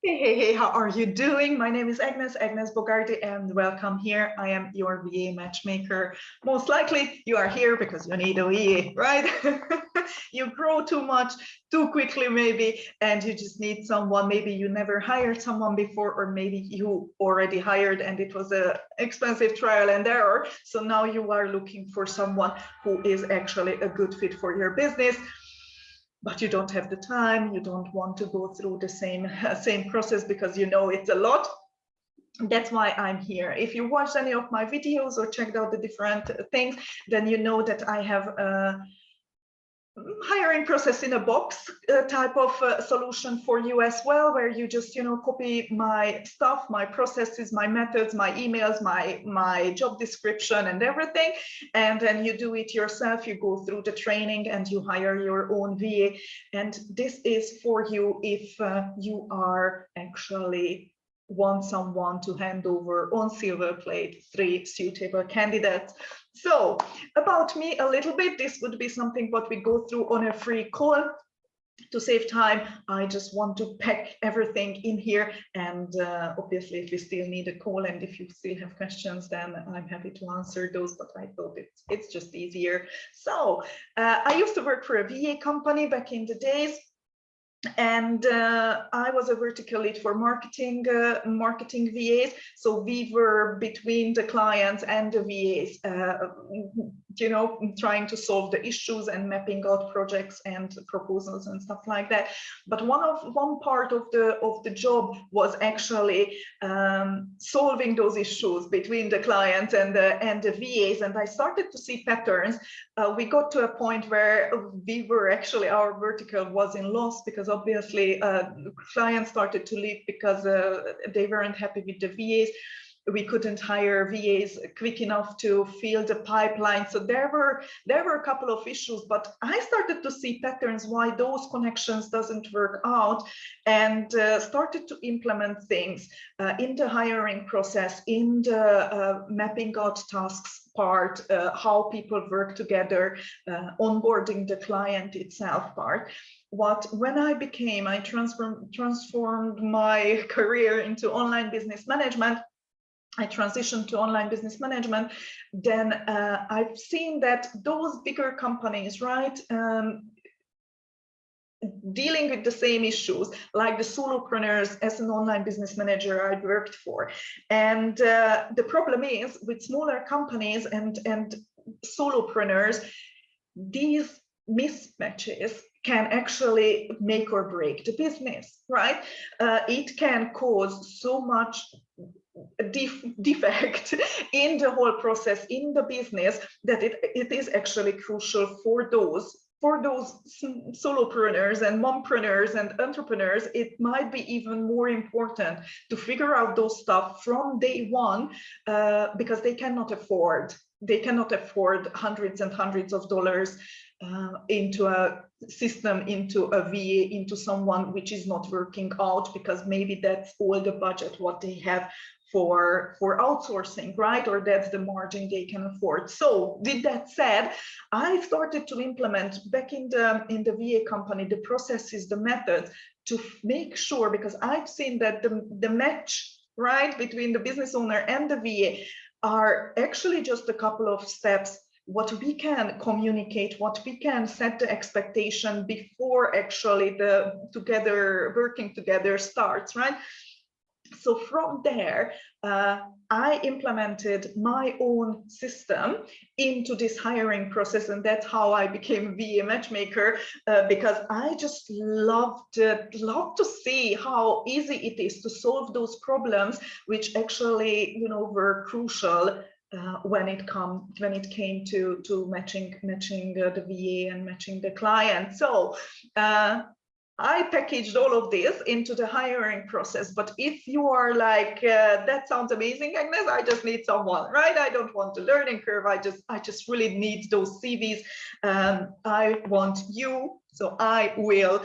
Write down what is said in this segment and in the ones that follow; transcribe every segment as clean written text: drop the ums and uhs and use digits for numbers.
Hey, how are you doing? My name is Agnes Bogardi, and welcome here. I am your VA matchmaker. Most likely you are here because you need a VA, right? You grow too much, too quickly maybe, and you just need someone. Maybe you never hired someone before, or maybe you already hired and it was an expensive trial and error. So now you are looking for someone who is actually a good fit for your business, but you don't have the time, you don't want to go through the same process because you know it's a lot. That's why I'm here. If you watched any of my videos or checked out the different things, then you know that I have a hiring process in a box type of solution for you as well, where you just copy my stuff, my processes, my methods, my emails, my job description and everything, and then you do it yourself. You go through the training and you hire your own VA, and this is for you if you are actually want someone to hand over on silver plate 3 suitable candidates. So about me a little bit, this would be something what we go through on a free call. To save time, I just want to pack everything in here, and obviously if you still need a call and if you still have questions, then I'm happy to answer those, but I thought it's just easier. So I used to work for a VA company back in the days, and I was a vertical lead for marketing VAs. So we were between the clients and the VAs, trying to solve the issues and mapping out projects and proposals and stuff like that. But one part of the job was actually solving those issues between the clients and the VAs. And I started to see patterns. We got to a point where we were actually, our vertical was in loss, because obviously clients started to leave because they weren't happy with the VAs. We couldn't hire VAs quick enough to fill the pipeline. So there were a couple of issues, but I started to see patterns why those connections doesn't work out, and started to implement things in the hiring process, in the mapping out tasks part, how people work together, onboarding the client itself part. When I transformed my career into online business management, I transitioned to online business management, then I've seen that those bigger companies, right, dealing with the same issues, like the solopreneurs as an online business manager I worked for. And the problem is with smaller companies and solopreneurs, these mismatches can actually make or break the business, right? It can cause so much defect in the whole process, in the business, that it is actually crucial for those solopreneurs and mompreneurs and entrepreneurs. It might be even more important to figure out those stuff from day one, because they cannot afford hundreds and hundreds of dollars into a system, into a VA, into someone which is not working out, because maybe that's all the budget what they have for outsourcing, right? Or that's the margin they can afford. So with that said, I started to implement back in the VA company the processes, the methods, to make sure, because I've seen that the match, right, between the business owner and the VA are actually just a couple of steps. What we can communicate, what we can set the expectation before actually the working together starts, right? So from there, I implemented my own system into this hiring process, and that's how I became VA matchmaker, because I just love to see how easy it is to solve those problems, which actually were crucial when it came to matching the VA and matching the client. So I packaged all of this into the hiring process. But if you are like, that sounds amazing, Agnes, I just need someone, right? I don't want the learning curve. I just really need those CVs. I want you. So I will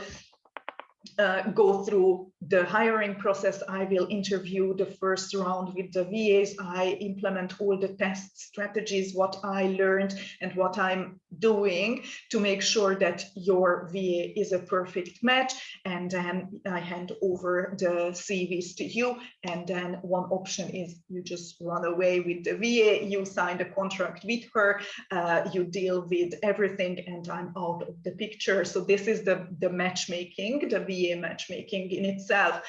go through the hiring process. I will interview the first round with the VAs. I implement all the test strategies, what I learned and what I'm doing to make sure that your VA is a perfect match. And then I hand over the CVs to you. And then one option is you just run away with the VA, you sign the contract with her, you deal with everything, and I'm out of the picture. So this is the matchmaking, the VA matchmaking in itself.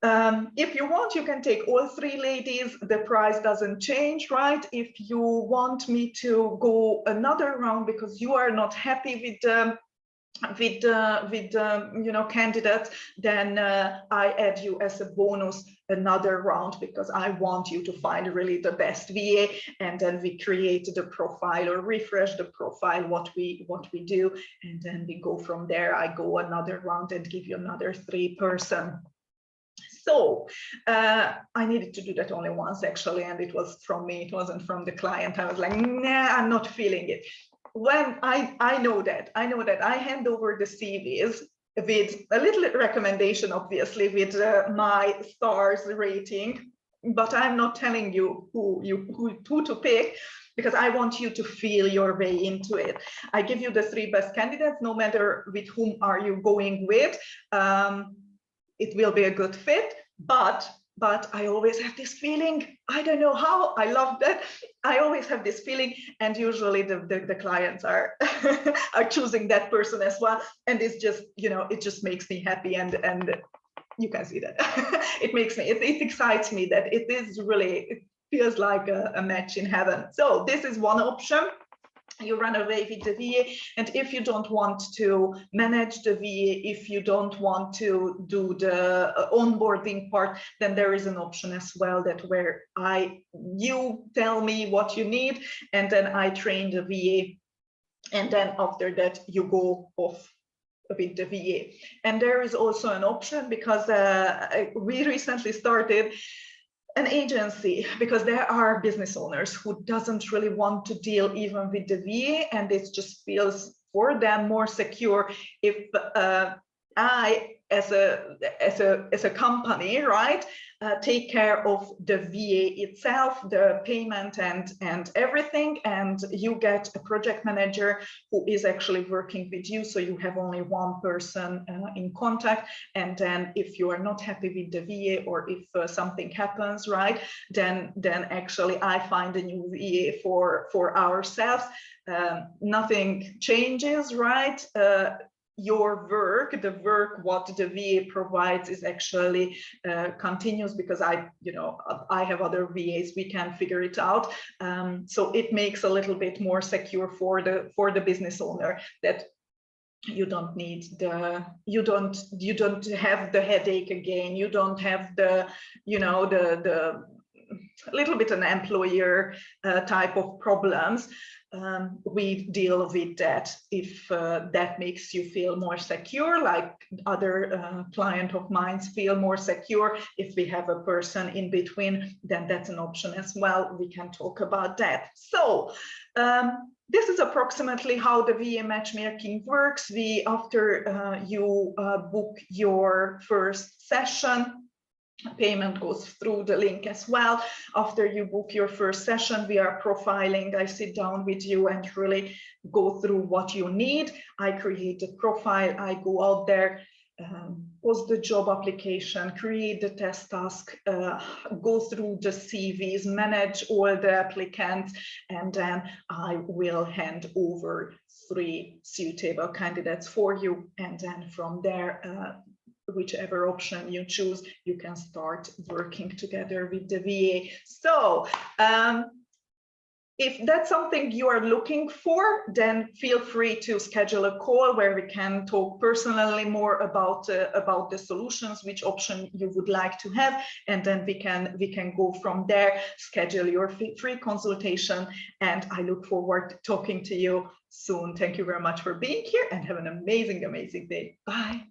If you want, you can take all three ladies. The price doesn't change, right? If you want me to go another round because you are not happy with candidates, then I add you as a bonus another round, because I want you to find really the best VA, and then we create the profile or refresh the profile, what we do, and then we go from there. I go another round and give you another 3-person. So I needed to do that only once actually, and it was from me, it wasn't from the client. I was like, nah, I'm not feeling it. When I know that I hand over the CVs with a little recommendation, obviously, with my stars rating, but I'm not telling you who to pick, because I want you to feel your way into it. I give you the 3 best candidates, no matter with whom are you going with. It will be a good fit, but I always have this feeling. I don't know how. I love that. I always have this feeling, and usually the clients are are choosing that person as well. And it's just, it just makes me happy, and you can see that. It excites me that it is really, it feels like a match in heaven. So this is one option. You run away with the VA, and if you don't want to manage the VA, if you don't want to do the onboarding part, then there is an option as well, that where you tell me what you need, and then I train the VA, and then after that you go off with the VA. And there is also an option, because we recently started an agency, because there are business owners who doesn't really want to deal even with the VA, and it just feels for them more secure if I, as a company, right, take care of the VA itself, the payment and everything, and you get a project manager who is actually working with you, so you have only one person in contact. And then if you are not happy with the VA, or if something happens, right, then actually I find a new VA for ourselves. Nothing changes, right? Your work, the work what the VA provides is actually continuous, because I have other VAs, we can figure it out. So it makes a little bit more secure for the business owner, that you don't need you don't have the headache again, you don't have the the little bit an employer type of problems. We deal with that. If that makes you feel more secure, like other client of mine feel more secure, if we have a person in between, then that's an option as well. We can talk about that. So this is approximately how the VA matchmaking works. After you book your first session, payment goes through the link as well. After you book your first session, we are profiling. I sit down with you and really go through what you need. I create a profile, I go out there, post the job application, create the test task, go through the CVs, manage all the applicants, and then I will hand over 3 suitable candidates for you. And then from there, whichever option you choose, you can start working together with the VA. So if that's something you are looking for, then feel free to schedule a call where we can talk personally more about the solutions, which option you would like to have, and then we can go from there. Schedule your free consultation, and I look forward to talking to you soon. Thank you very much for being here, and have an amazing day. Bye.